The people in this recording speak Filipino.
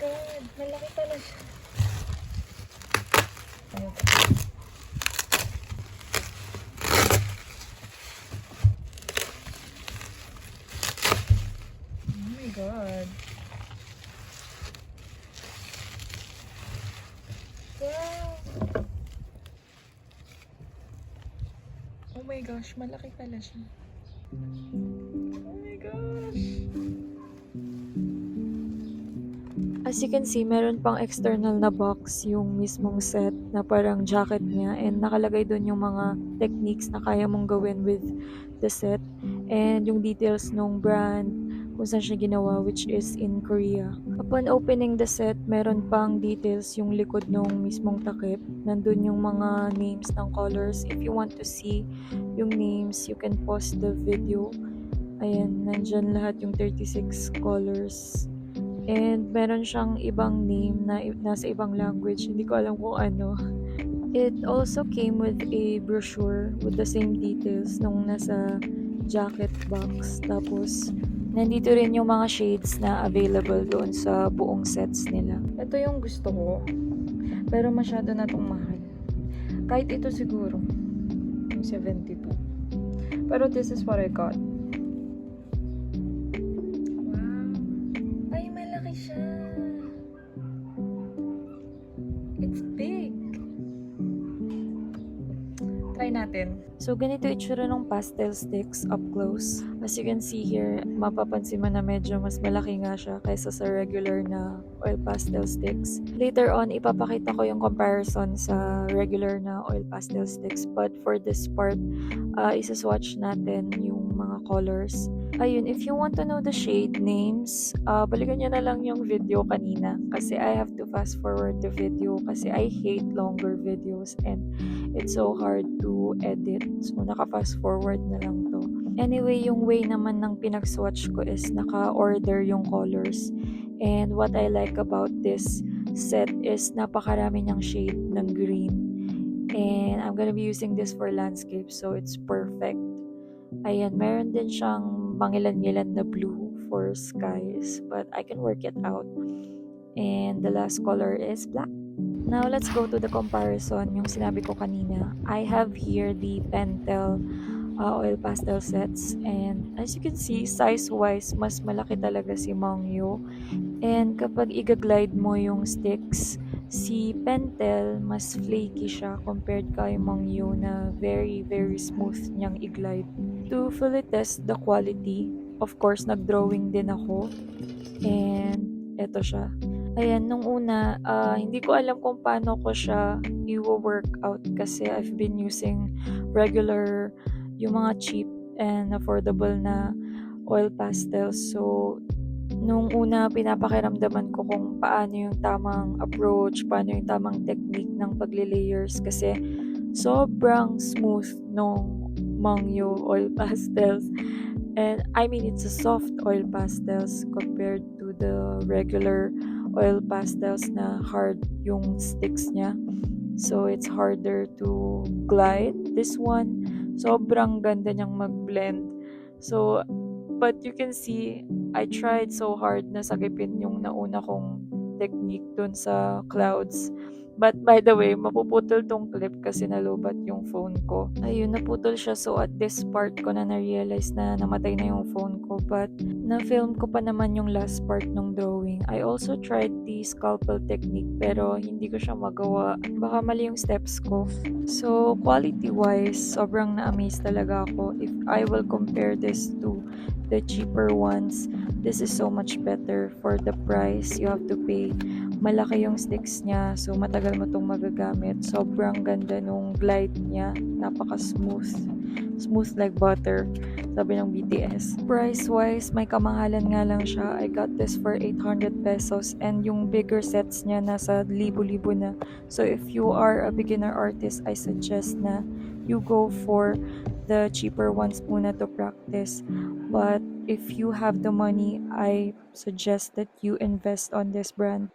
God! Malaki pala siya. Ayun. Oh my God. Wow! Oh my gosh, malaki pala siya. Oh my gosh! As you can see, meron pang external na box yung mismong set na parang jacket niya, and nakalagay doon yung mga techniques na kaya mong gawin with the set and yung details ng brand, kung saan siya ginawa, which is in Korea. Upon opening the set, meron pang details yung likod ng mismong takip. Nandun yung mga names ng colors. If you want to see yung names, you can pause the video. Ayan, nandyan lahat yung 36 colors. And meron siyang ibang name na nasa ibang language. Hindi ko alam kung ano. It also came with a brochure with the same details nung nasa jacket box. Tapos, nandito rin yung mga shades na available doon sa buong sets nila. Ito yung gusto ko. Pero masyado na itong mahal. Kahit ito siguro. Yung 72. Pero this is what I got. It's big. Try natin. So, ganito itsura ng pastel sticks up close. As you can see here, mapapansin mo na medyo mas malaki nga siya kaysa sa regular na oil pastel sticks. Later on, ipapakita ko yung comparison sa regular na oil pastel sticks. But for this part, isa-swatch natin yung mga colors. Ayun, if you want to know the shade names, balikan nyo na lang yung video kanina kasi I have to fast forward the video kasi I hate longer videos and it's so hard to edit. So, naka-fast forward na lang to. Anyway, yung way naman ng pinag-swatch ko is naka-order yung colors. And what I like about this set is napakarami niyang shade ng green. And I'm gonna be using this for landscape, so it's perfect. Ayan, meron din siyang mangilan-ngilan na blue for skies, but I can work it out. And the last color is black. Now, let's go to the comparison, yung sinabi ko kanina. I have here the Pentel oil pastel sets, and as you can see, size-wise, mas malaki talaga si Mangyo. And kapag i-glide mo yung sticks, si Pentel, mas flaky siya compared kay Mangyo na very, very smooth niyang i-glide. To fully test the quality, of course, nag-drawing din ako. And eto siya. Ayan, nung una, hindi ko alam kung paano ko siya i-workout kasi I've been using regular, yung mga cheap and affordable na oil pastels. So, nung una, pinapakiramdaman ko kung paano yung tamang approach, paano yung tamang technique ng pagli-layers kasi sobrang smooth nung Mangyo oil pastels. And I mean, it's a soft oil pastels compared to the regular oil pastels na hard yung sticks niya. So, it's harder to glide. This one, sobrang ganda niyang mag-blend. So, but you can see, I tried so hard na sagipin yung nauna kong technique dun sa clouds. But by the way, mapuputol tong clip kasi nalobat yung phone ko. Ayun, naputol siya. So at this part ko na na-realize na namatay na yung phone ko. But na-film ko pa naman yung last part ng drawing. I also tried the scalpel technique pero hindi ko siya magawa. Baka mali yung steps ko. So quality-wise, sobrang na-amaze talaga ako. If I will compare this to the cheaper ones, this is so much better for the price you have to pay. Malaki yung sticks niya, so matagal mo itong magagamit. Sobrang ganda nung glide niya. Napaka-smooth. Smooth like butter, sabi ng BTS. Price-wise, may kamahalan nga lang siya. I got this for 800 pesos and yung bigger sets niya nasa libo-libo na. So if you are a beginner artist, I suggest na you go for the cheaper ones muna to practice. But if you have the money, I suggest that you invest on this brand.